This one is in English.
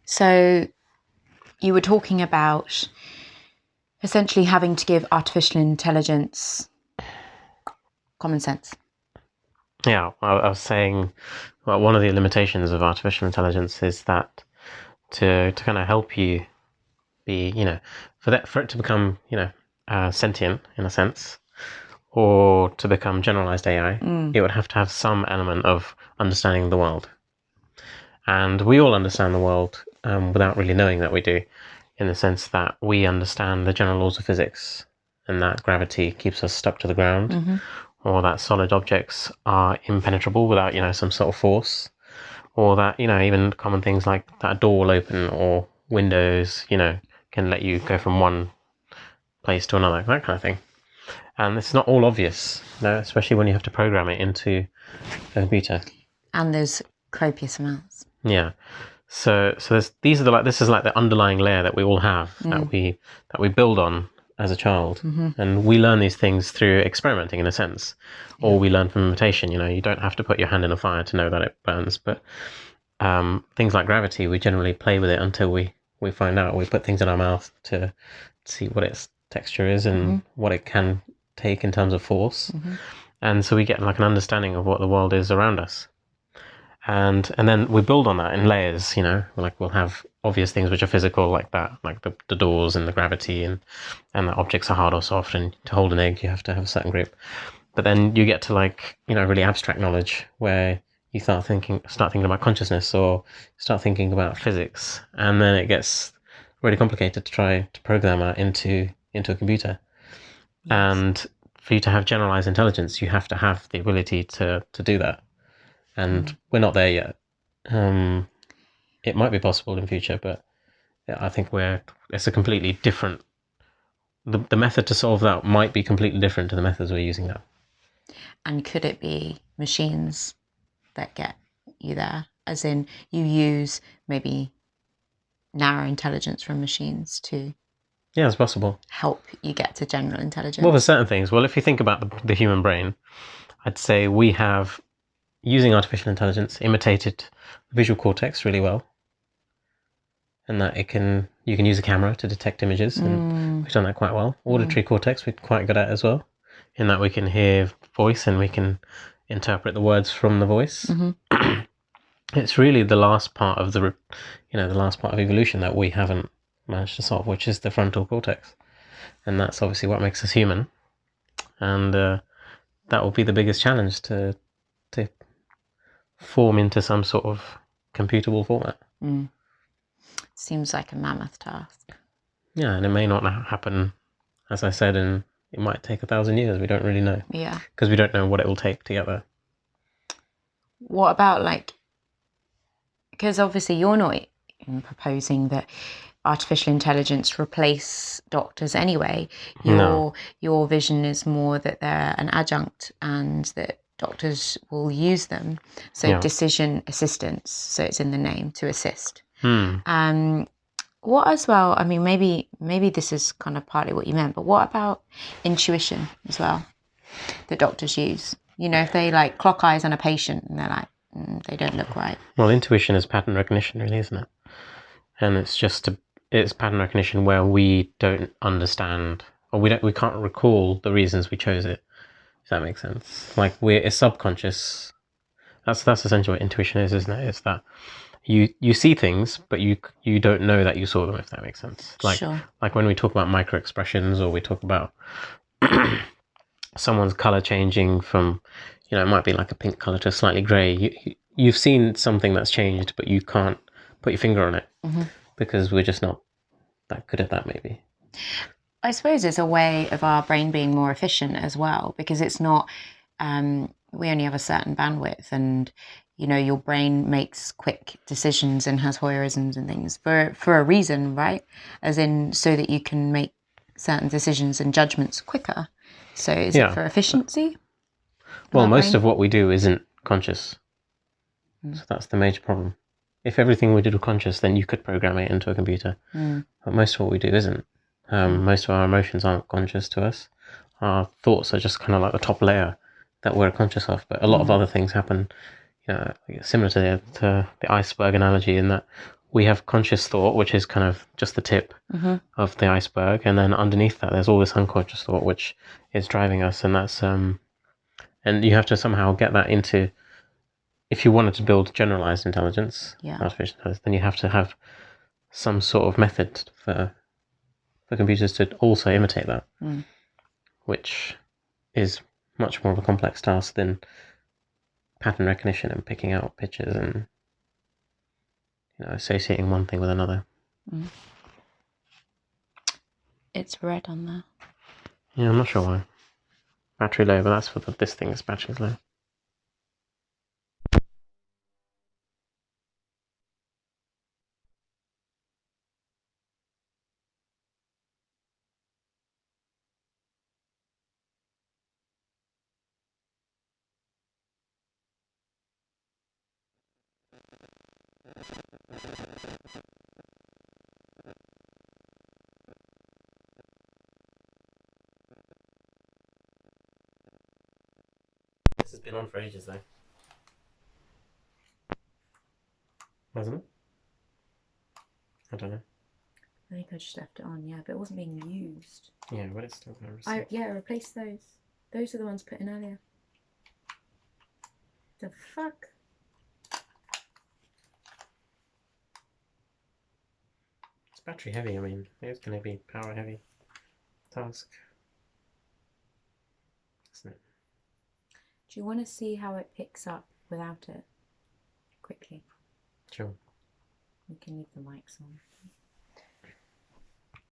So you were talking about essentially having to give artificial intelligence common sense. Yeah, I was saying, well, one of the limitations of artificial intelligence is that to kind of help you be, for it to become, sentient in a sense, or to become generalized AI, it would have to have some element of understanding the world. And we all understand the world without really knowing that we do, in the sense that we understand the general laws of physics and that gravity keeps us stuck to the ground, or that solid objects are impenetrable without, some sort of force, or that, even common things like that a door will open or windows, can let you go from one place to another, that kind of thing. And it's not all obvious, especially when you have to program it into a computer. And there's copious amounts. Yeah. So this is like the underlying layer that we all have, that we build on as a child, and we learn these things through experimenting in a sense, or we learn from imitation. You don't have to put your hand in a fire to know that it burns, but things like gravity, we generally play with it until we find out. We put things in our mouth to see what its texture is and what it can take in terms of force, and so we get like an understanding of what the world is around us. And then we build on that in layers, like we'll have obvious things which are physical, like that, like the doors and the gravity, and that objects are hard or soft, and to hold an egg you have to have a certain grip. But then you get to really abstract knowledge, where you start thinking about consciousness, or start thinking about physics, and then it gets really complicated to try to program that into a computer. Yes. And for you to have generalized intelligence, you have to have the ability to do that. And we're not there yet. It might be possible in future, but I think it's a completely different. The method to solve that might be completely different to the methods we're using now. And could it be machines that get you there? As in, you use maybe narrow intelligence from machines to... Yeah, it's possible. Help you get to general intelligence. Well, for certain things. Well, if you think about the human brain, I'd say we have, using artificial intelligence, imitated the visual cortex really well, and that you can use a camera to detect images, and we've done that quite well. Auditory cortex we're quite good at as well, in that we can hear voice and we can interpret the words from the voice. It's really the last part of the last part of evolution that we haven't managed to solve, which is the frontal cortex, and that's obviously what makes us human, and that will be the biggest challenge to form into some sort of computable format. Seems like a mammoth task. Yeah, and it may not happen, as I said, and it might take 1,000 years. We don't really know. Yeah. Because we don't know what it will take to get there. What about because obviously you're not proposing that artificial intelligence replace doctors anyway. Your vision is more that they're an adjunct and that doctors will use them. So decision assistance, so it's in the name, to assist. What as well, I mean, maybe this is kind of partly what you meant, but what about intuition as well that doctors use? If they clock eyes on a patient and they're like, they don't look right. Well, intuition is pattern recognition, really, isn't it? And it's pattern recognition where we don't understand, or we can't recall the reasons we chose it. If that makes sense. It's subconscious. That's essentially what intuition is, isn't it? It's that you see things, but you don't know that you saw them, if that makes sense. Sure. Like when we talk about micro expressions, or we talk about someone's color changing from, it might be like a pink color to a slightly gray. You've seen something that's changed, but you can't put your finger on it because we're just not that good at that, maybe. I suppose it's a way of our brain being more efficient as well, because it's not, we only have a certain bandwidth, and, your brain makes quick decisions and has Hoyerisms and things for a reason, right? As in, so that you can make certain decisions and judgments quicker. So is it for efficiency? Well, most of what we do isn't conscious. So that's the major problem. If everything we did was conscious, then you could program it into a computer. But most of what we do isn't. Most of our emotions aren't conscious to us. Our thoughts are just kind of like the top layer that we're conscious of. But a lot of other things happen, similar to the iceberg analogy, in that we have conscious thought, which is kind of just the tip of the iceberg, and then underneath that, there's all this unconscious thought which is driving us, and that's and you have to somehow get that into. If you wanted to build generalized intelligence, artificial intelligence, then you have to have some sort of method for computers to also imitate that, which is much more of a complex task than pattern recognition and picking out pictures and associating one thing with another. It's red on there. Yeah, I'm not sure why. Battery low, but that's for this thing. This battery's low. This has been on for ages, though. Hasn't it? I don't know. I think I just left it on, yeah, but it wasn't being used. Yeah, but it's still going to receive. Replace those. Those are the ones put in earlier. The fuck? It's battery heavy, I mean, it's going to be power heavy task. Isn't it? Do you want to see how it picks up without it? Quickly. Sure. We can leave the mics on.